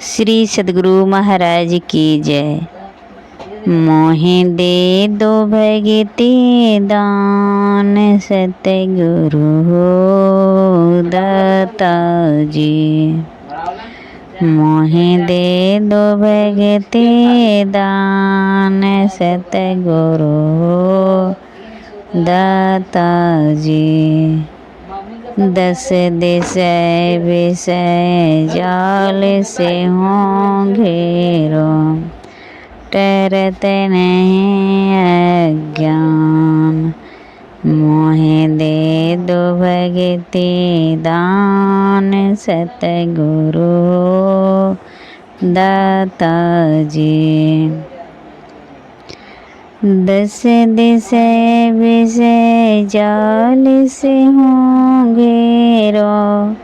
श्री सद्गुरु महाराज की जय। मोहि दे दो भगति दान, सतगुरु हो दाता जी। मोहि दे दो भगति दान, सतगुरु हो दाता जी। दस दिशा विषय जाल से हों घेरो, टरत नहीं अज्ञान। मोहि दे दो भगति दान, सतगुरु दाता जी। दस दिशा विषय जाल से हों घेरो,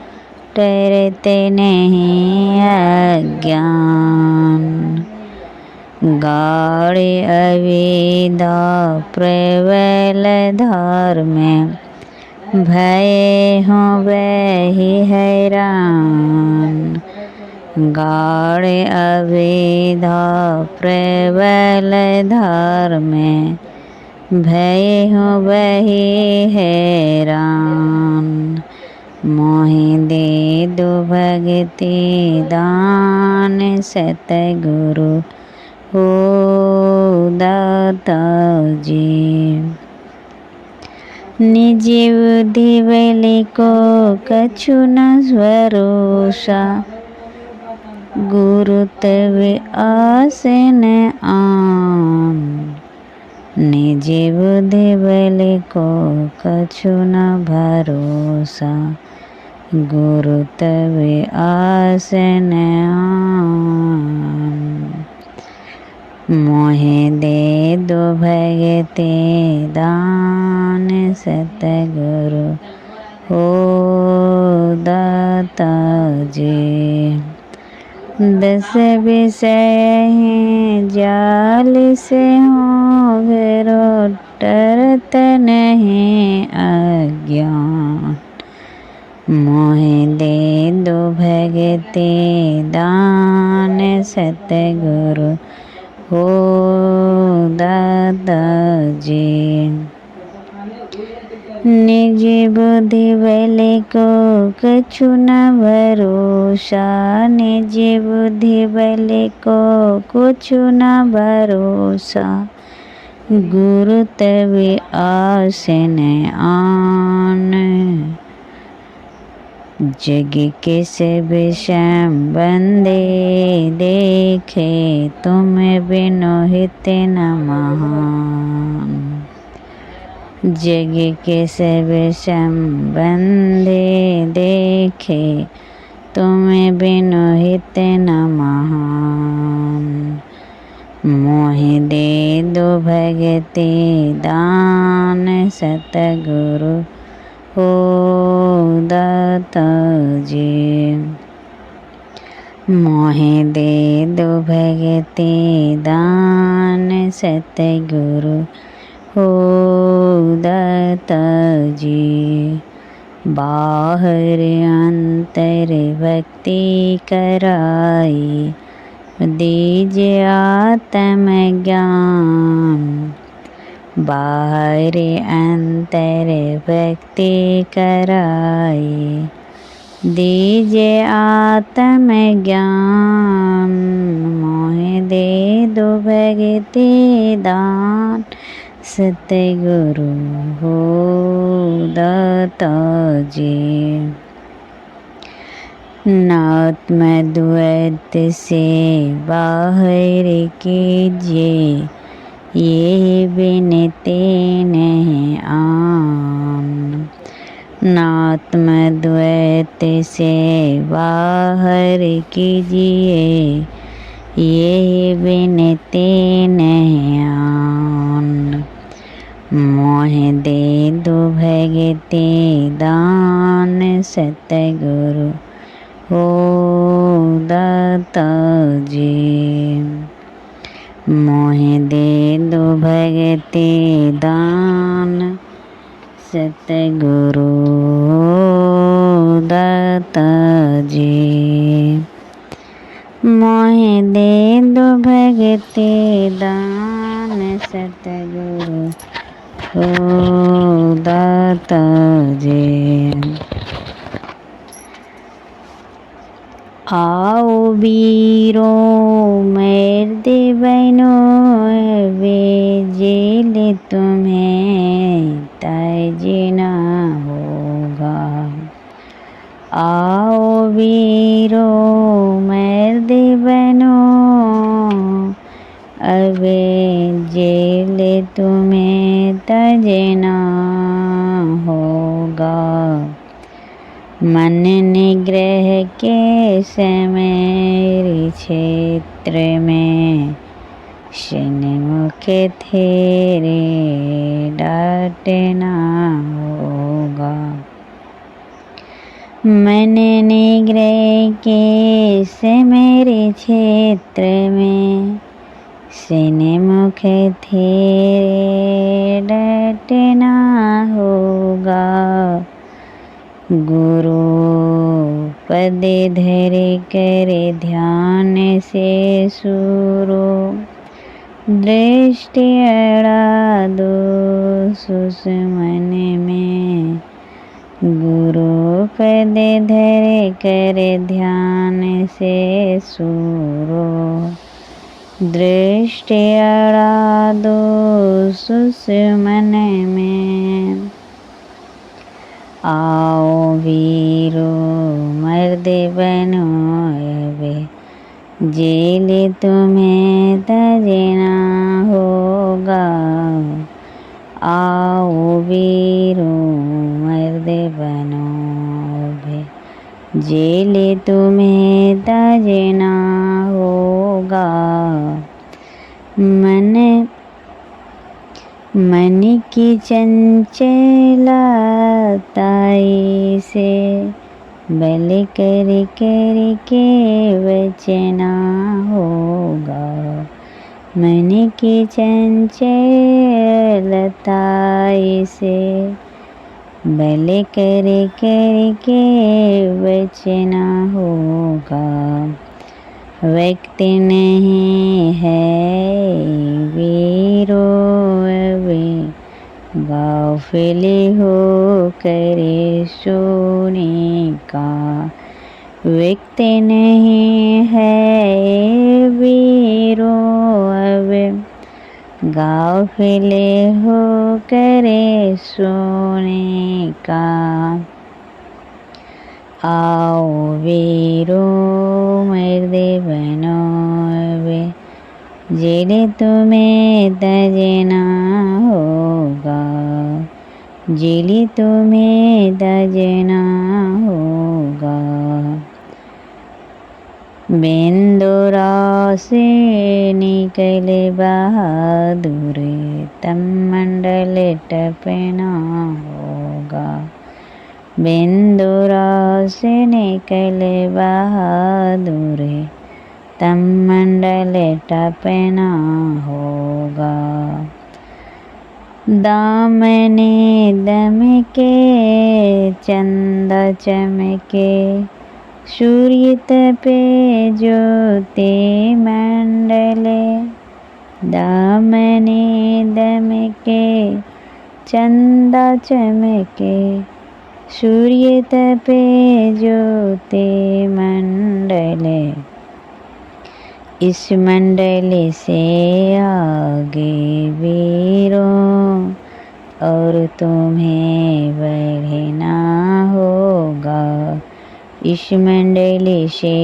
टरते नहीं अज्ञान। गाढ़ अविद्या प्रबल धार में, भये हों वही हैरान। गाढ़ अविद्या प्रबल धार में, भये हों वही हैरान। मोहि दे दो भगति दान, सतगुरु हो दाता जी। निज बुद्धि बल को कछु न भरोसा, गुरु तब आसन आन। निज बुद्धि बल को कछु न भरोसा, गुरु तब आसन आन। मोहि दे दो भगति दान, सतगुरु हो दाता जी। दस विषय जाल से हों घेरो, टरत नहीं अज्ञान। मोहि दे दो भगति दान, सतगुरु हो दाता जी। निज बुद्धि बल को कछु न भरोसा, निज बुद्धि बल को कछु न भरोसा, गुरु तब आसन आन। जग के सब संबंधे देखे, तुम बिनु हित न महान। जग के सब संबंधे देखे, तुम बिनु हित न महान। मोहि दे दो भगति दान, सतगुरु हो दाता जी। मोहि दे दो भगति दान, सतगुरु हो दाता जी। बाहर अंतर भक्ति कराई, दीजिए आत्म ज्ञान। बाहर अंतर भक्ति कराई, दीजिए आत्म ज्ञान। मोहि दे दो भगति दान, सतगुरु हो दाता जी। नात्म द्वैत से बाहर कीजिए, ये बिनती नहीं आन। नात्म द्वैत से बाहर कीजिए, ये बिनती नहीं आन। मोहि दे दो भगति दान, सतगुरु हो दाता जी। मोहि दे दो भगति दान, सतगुरु हो दाता जी। मोहे दे दो भगति दान सतगुरु हो दाता जे। आओ बीरो मर्द बनो वे जेल तुम्हें तजना होगा। आओ वीरो मर्द बनो अब जेल तुम्हें तजना होगा। मन निग्रह के समय क्षेत्र में सन्मुख तेरे डांटना होगा। मन निग्रह के समय क्षेत्र में सन्मुख तेरे डांटना होगा। गुरु पद धर कर ध्यान से सुरो दृष्टि अड़ा दो सुषमन में। गुरु पद धर कर ध्यान से सुरो दृष्टि अड़ा दो सुषमन में। आओ वीरो मर्द बनो अब जेल तुम्हें तजना होगा। आओ वीरो मर्द बनो अब जेल तुम्हें तजना होगा। मन की चंचलताई से बल कर कर के बचना होगा। मन की चंचलताई से बल कर कर के बचना होगा। वक्त नहीं है वीरो अब गाफिल हो करे सोने का। वक्त नहीं है वीरो अब गाफिल हो करे सोने का। आओ वीरो मर्द बनो अब जेल तुम्हें तजना होगा। जेल तुम्हें तजना होगा। बिंदुरा से निकल बहादुर तम मंडल टपना होगा। बिंदुरा से निकल बहादुर तम मंडल टपना होगा। दामने दमके चंदा चमके सूर्य तपे ज्योति मंडले। दामने दमके चंदा चमके सूर्य तपे ज्योति मंडले। इस मंडल से आगे वीरों और तुम्हें बढ़ना होगा। इस मंडल से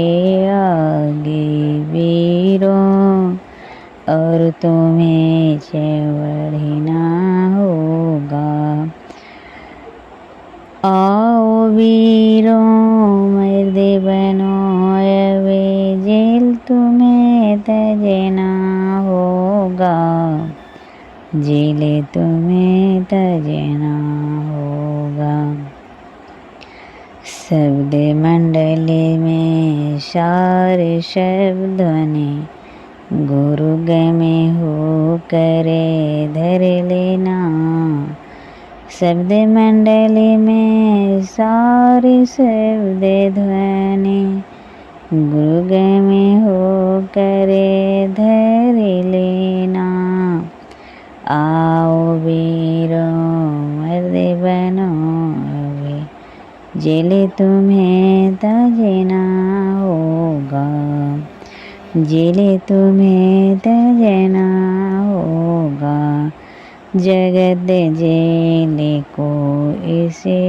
आगे वीरों और तुम्हें बढ़ना होगा। आओ वीरों मर्द बनो अब जेल तुम्हें तजना होगा। जेल तुम्हें तजना होगा। शब्द मंडल में सार शब्द ध्वनि गुरु गमे हो करे धर लेना। शब्द मंडल में सारे शब्द ध्वनि गुरु में हो करे धर लेना। आओ वीरो मर्द बनो वे, जेल तुम्हें तजना होगा, जेल तुम्हें तजना होगा। जगत जेल को इसे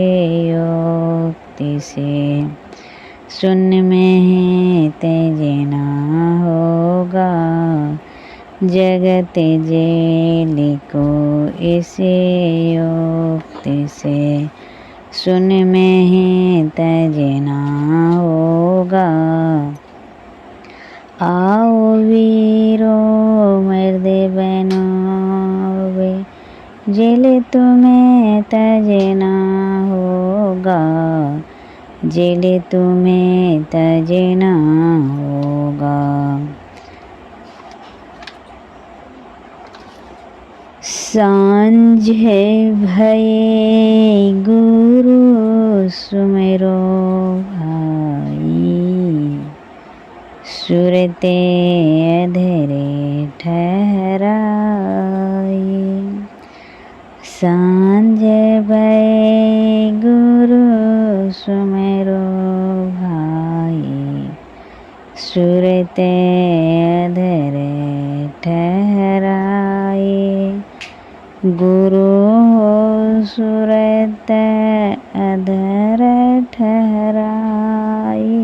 युक्ति से, शून्य में तजना होगा। जगत जेल को इसे युक्ति से, शून्य में ही तजना होगा। आओ वीरो मर्द बनो वे, जेल तुम्हें तजना होगा, जेल तुम्हें तजना होगा। सांझ भये गुरु सुमिरो भाई, सुरते अधरे ठहराई। सांझ भये गुरु सुमिरो भाई, सुरते अधरे ठहराई। गुरु हो सुरत अधर ठहराई,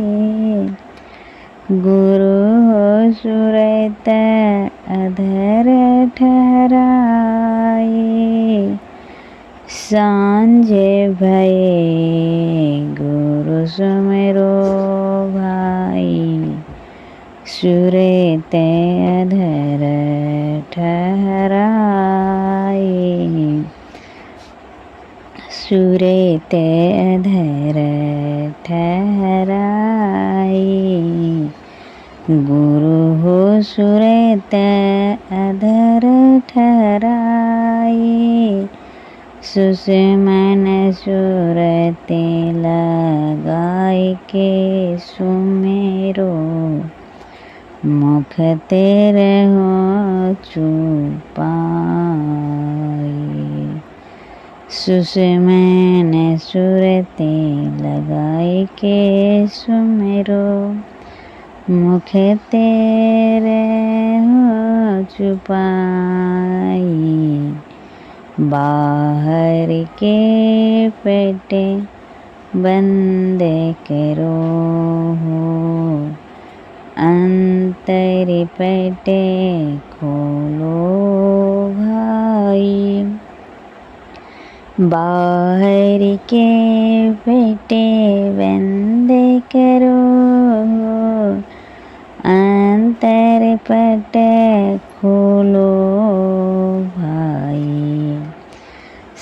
गुरु हो सुरत अधर ठहराई। सांझ भये गुरु सुमिरो भाई, सुरत अधर ठहराई, सुरत अधर ठहराई। गुरु हो सुरत अधर ठहराई, सुषमन सुरते लगाई के सुमेरो। मुख तेरे हो चुपाई, सुषमन सुरते लगाई के सुमेरो। मुख तेरे हो चुपाई, बाहर के पेटे बंद करो हो, अंतर पेटे खोलो भाई। बाहर के पेटे बंद करो हो, अंतर पेटे खोलो भाई।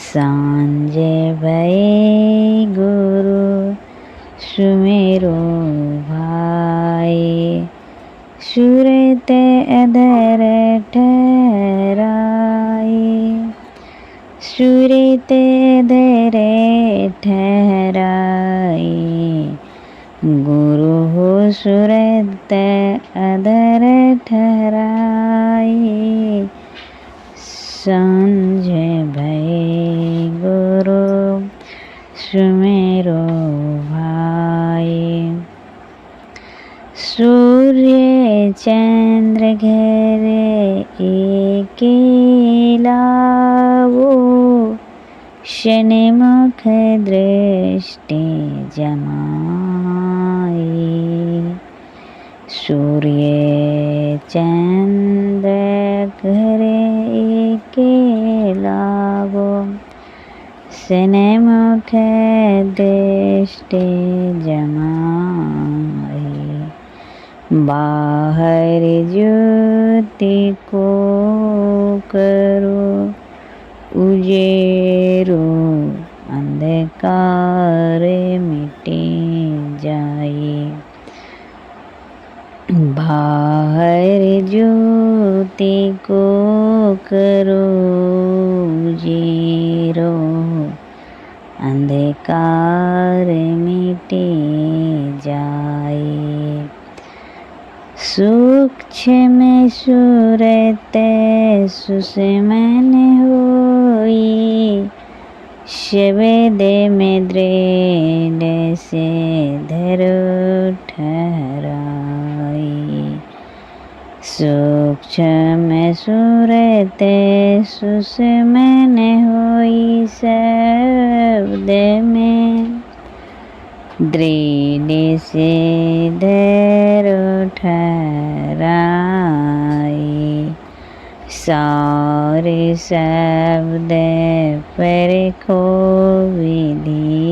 सांझ भये गुरु सुमिरो भाई, सुरत अधर ठहराई, सुरत अधर ठहराई। गुरु हो सुरत अधर ठहराई, सांझ भये गुरु सुमिरो भाई। सूर्य चंद्र घर एक लावो, शनि मुख दृष्टि जमाई। सूर्य चंद्र घर एक लावो, शनि मुख दृष्टि जमाई। बाहर ज्योति को करो उजेरो, अंधकार मिटे जाए। बाहर ज्योति को करो उजेरो, अंधकार मिटे जाए। सूक्ष्म सूरत सुषमन होई, शब्द में दृढ़ से धरो ठहराई। सूक्ष्म सूरत सुषमन होई, शब्द में दृढ़ से धरो ठहराई। सारे शब्द परखो विधि,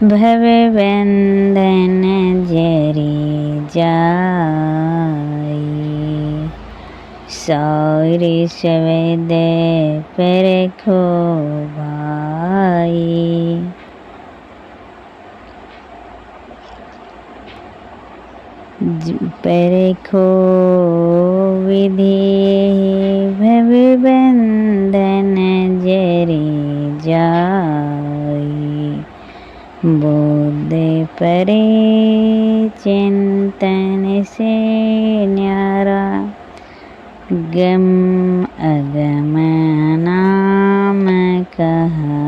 भव बंधन जरी जाई। सारे शब्द परखो भाई, परखो विधि, भव बंधन जरी जाई। बुद्ध परे चिंतन से न्यारा, गम अगम नाम कहाए।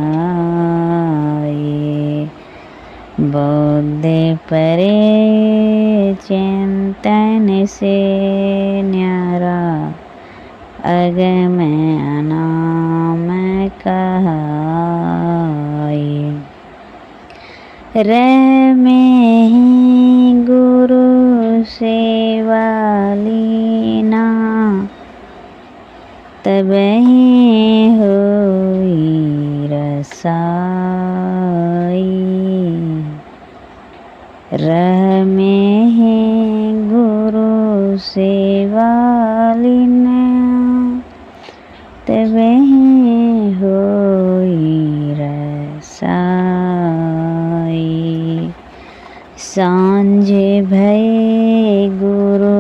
बुद्ध परे चिंतन से न्यारा, अगम नाम कहाए। रह में ही गुरु सेवा लीना, तब ही होई रसाई। रह में ही गुरु सेवा लीना, तब ही होई रसाई। सांझ भय गुरु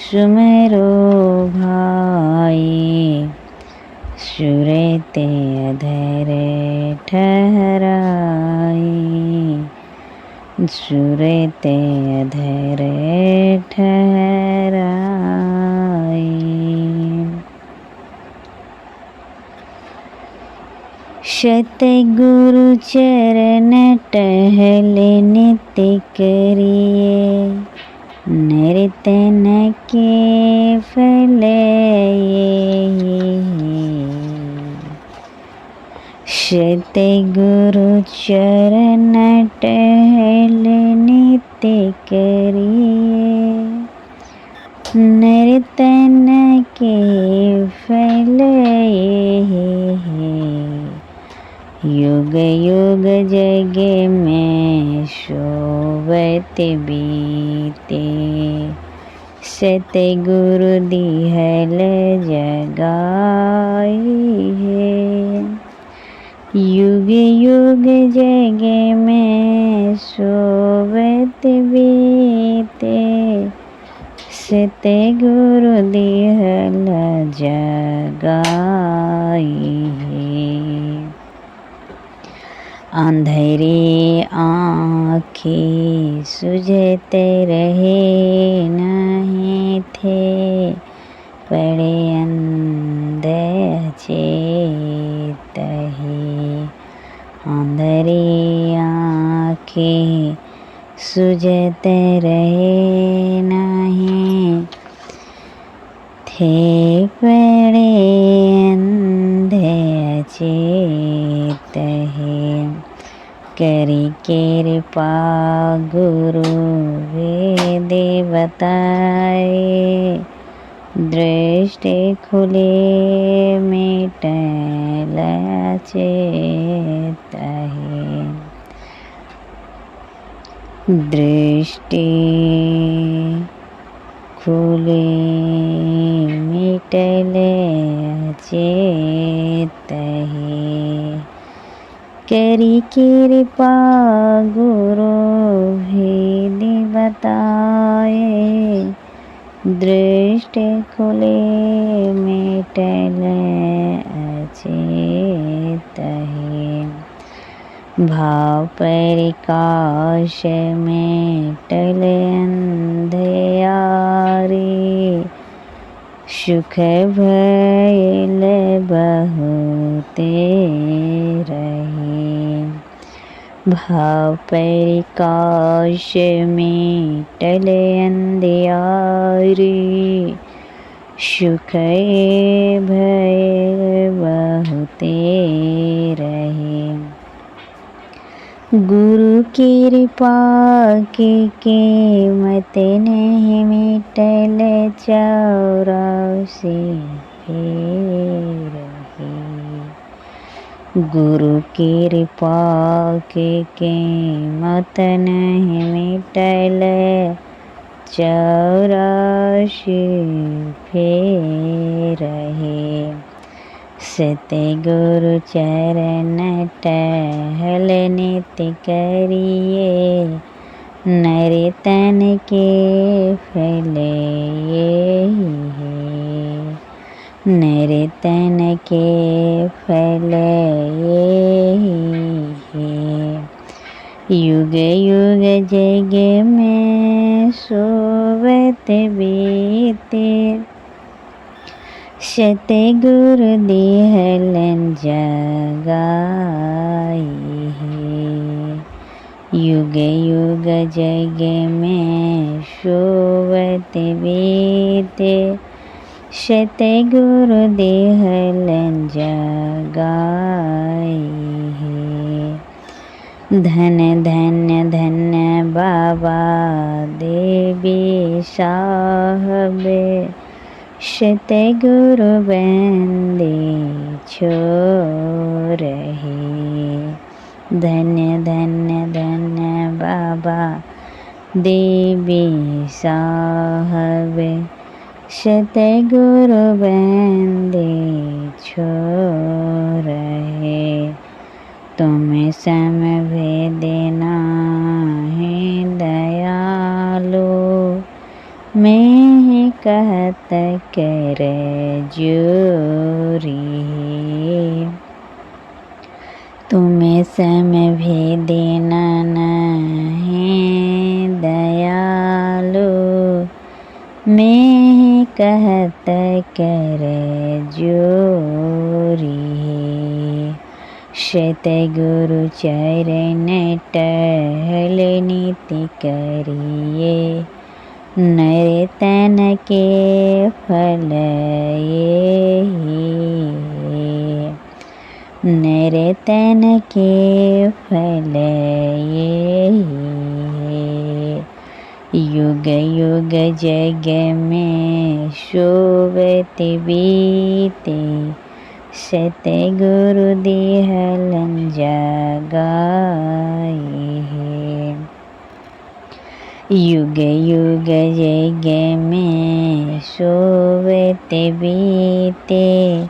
सुमेरो भाई, सुरते अधर ठहराई। सुरते अधर ठहराई। सतगुरु चरण टहल नित्य करिए, नर्तन के फल ये। सतगुरु चरण टहल नित्य करिए, नर्तन के फल ये। युग युग जग में शोभत बीते, सतगुरु दिहल जगाई है। युग युग जग में शोभत बीते, सतगुरु दिहल जगाई है। अंधेरी आँखें सुझत रहे नहीं थे, पड़े अंधे चेत है। अंधेरी आँखें सुझत रहे नहीं थे, पड़े अंधे चेत है। करी कृपा गुरु वेद बताए, दृष्टि खुले मिटल चेत है। दृष्टि खुले मिटल चेत है। करी कृपा गुरु भेद बताए, दृष्टि खुले मिटल अचेत है। भाव प्रकाश में टले अंधियारे, सुख भइल बहुते रहे। भाव प्रकाश में टले अंधियारे, सुख भइल बहुते रहे। गुरु की कृपा की कीमत नहीं मिटल, 84 फेर ही। गुरु की कृपा की कीमत नहीं मिटल, 84 फेर ही। सतगुरु चरण टहल नित करिए, नर तन के फल यही है। नर तन के फल यही है। युग युग जग में सोवत बीते, सतगुरु दिहलन जगाई है। युग युग जग में सोवत बीते, सतगुरु दिहलन जगाई है। धन धन धन बाबा देवी साहब, सतगुरु बंदे छोड़ रहे। धन्य धन्य धन्य बाबा देवी साहब, सतगुरु बंदे छोड़ रहे। तुम समभेद नाहि दयालु, मैं कहत कर जोरी। तुम्हें समभेद नहीं दयालु, मैं कहत कर जोरी। सतगुरु चरण टहल नित करिए, नर तन के फल यही है। नर तन के फल यही है। युग युग जग में सोवत बीते, सतगुरु दिहलन जगाई है। युग युग जग में सोवत बीते,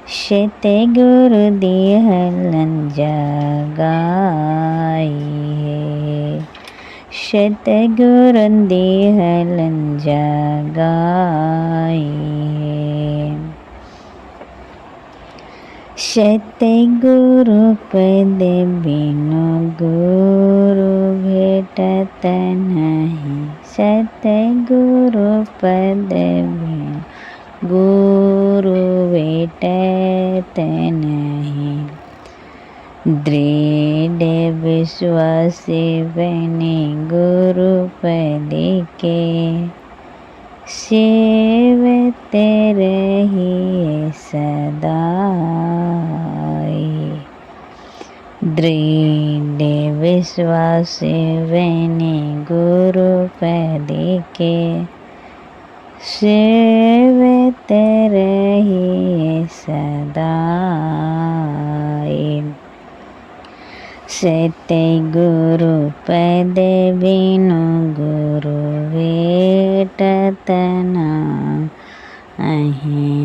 सतगुरु दिहलन जगाई है। सतगुरु दिहलन जगाई है। सतगुरु पद बिनु गुरु भेटत नहीं, सतगुरु पद बिनु गुरु भेटत नहीं। दृढ़ विश्वास बने गुरु पद के, सेवत रहिए सदाई। दृढ़ विश्वास बने गुरु पद के, सेवत रहिए सदाई। सतगुरु पद बिनु गुरु भेटत नहीं।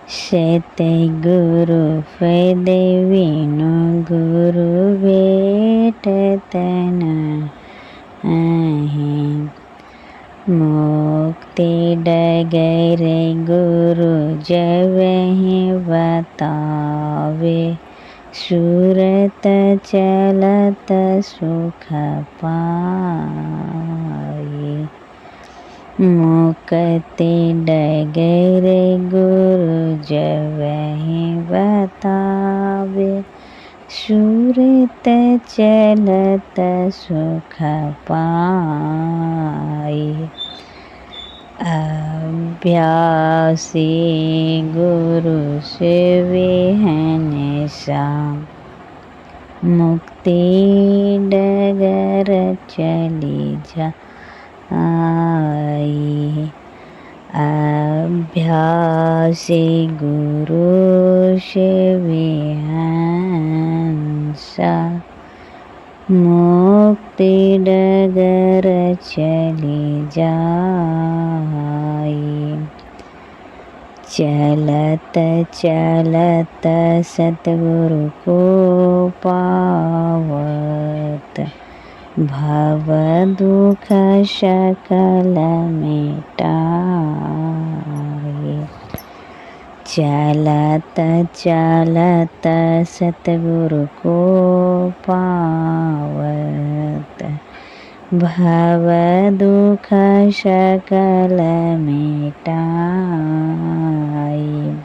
सतगुरु पद बिनु गुरु भेटत नहीं। मुक्ति डगर गुरु जब ही बतावे, सुरत चलत सुख पाए। मुक्ति डगर गुरु जवहि बतावे। सुरत चलत सुख पाए। अभ्यासी गुरु सेविहन साम। मुक्ति डगर चली जाई। अभ्यासी गुरु सेविहन सा। मुक्ति डगर चली जाई। चलत चलत सतगुरु को पावत। भव दुख सकल मिटाए। चलत चलत सतगुरु को पावत। भव दुख सकल मिटाई।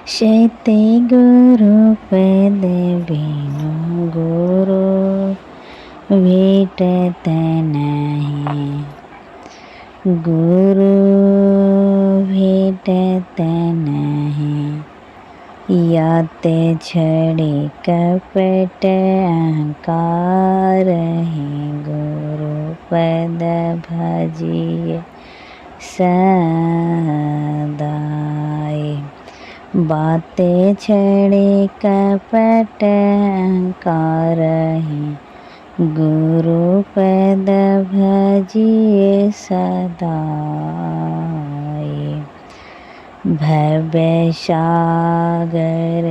शैते गुरु पद बिनु गुरु भेटत नहीं। गुरु भेटत नहीं। याते छड़ी कपट अहंकार है। गुरु पद भजिए सदाई। बाते छड़े कपट अहंकार है। गुरु पद भजिए सदाई। भव सागर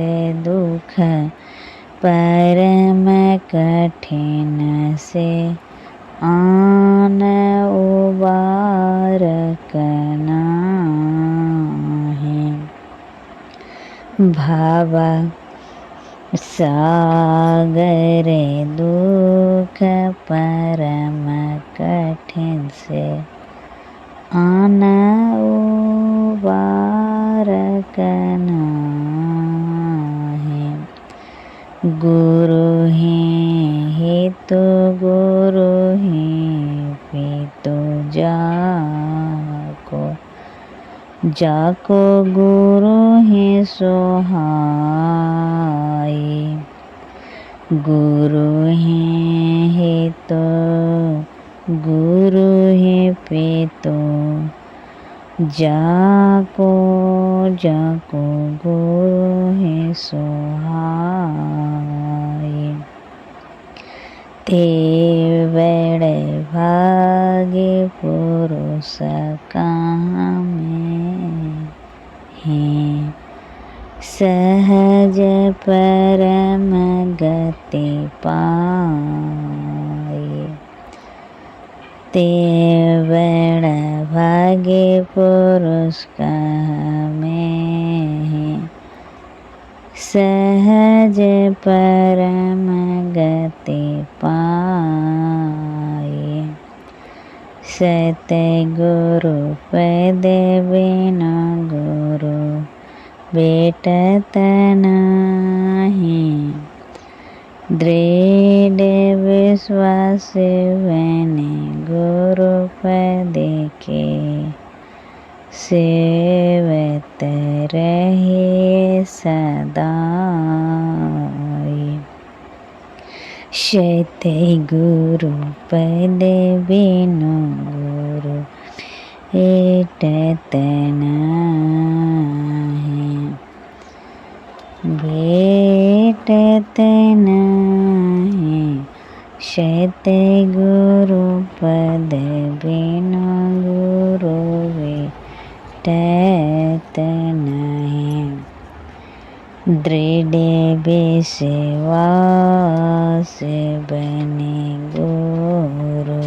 दुख परम कठिन से। आन उबारक नाहि। भव सागर दुख परम कठिन से। आन उबारक नाहि। गुरु है तो गुरु है पितु जाको। जाको गुरु है सोहाई। गुरु है तो गुरु है पितु जाको। जाको गुरु है सोहाई। ते वेड़ भागे पुरुष कहाँ में है। सहज परम गति पाए। ते वेड़ भागे पुरुष कहाँ में है। सहज परम गति पाए। सतगुरु पद बिनु गुरु भेटत नाही। दृढ़ विश्वास बने गुरु पद के। सेवत रहे सदाई। शैते गुरु पद बिनु गुरु भेटत नाही। भेटत नाही। शैते गुरु पद बिनु गुरु भेटत नहीं। दृढ़ विश्वास बने गुरु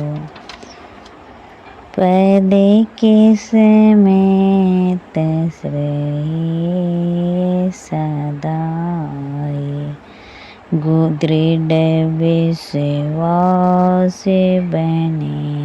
पद के समेत श्रेय सदाई। दृढ़ विश्वास बने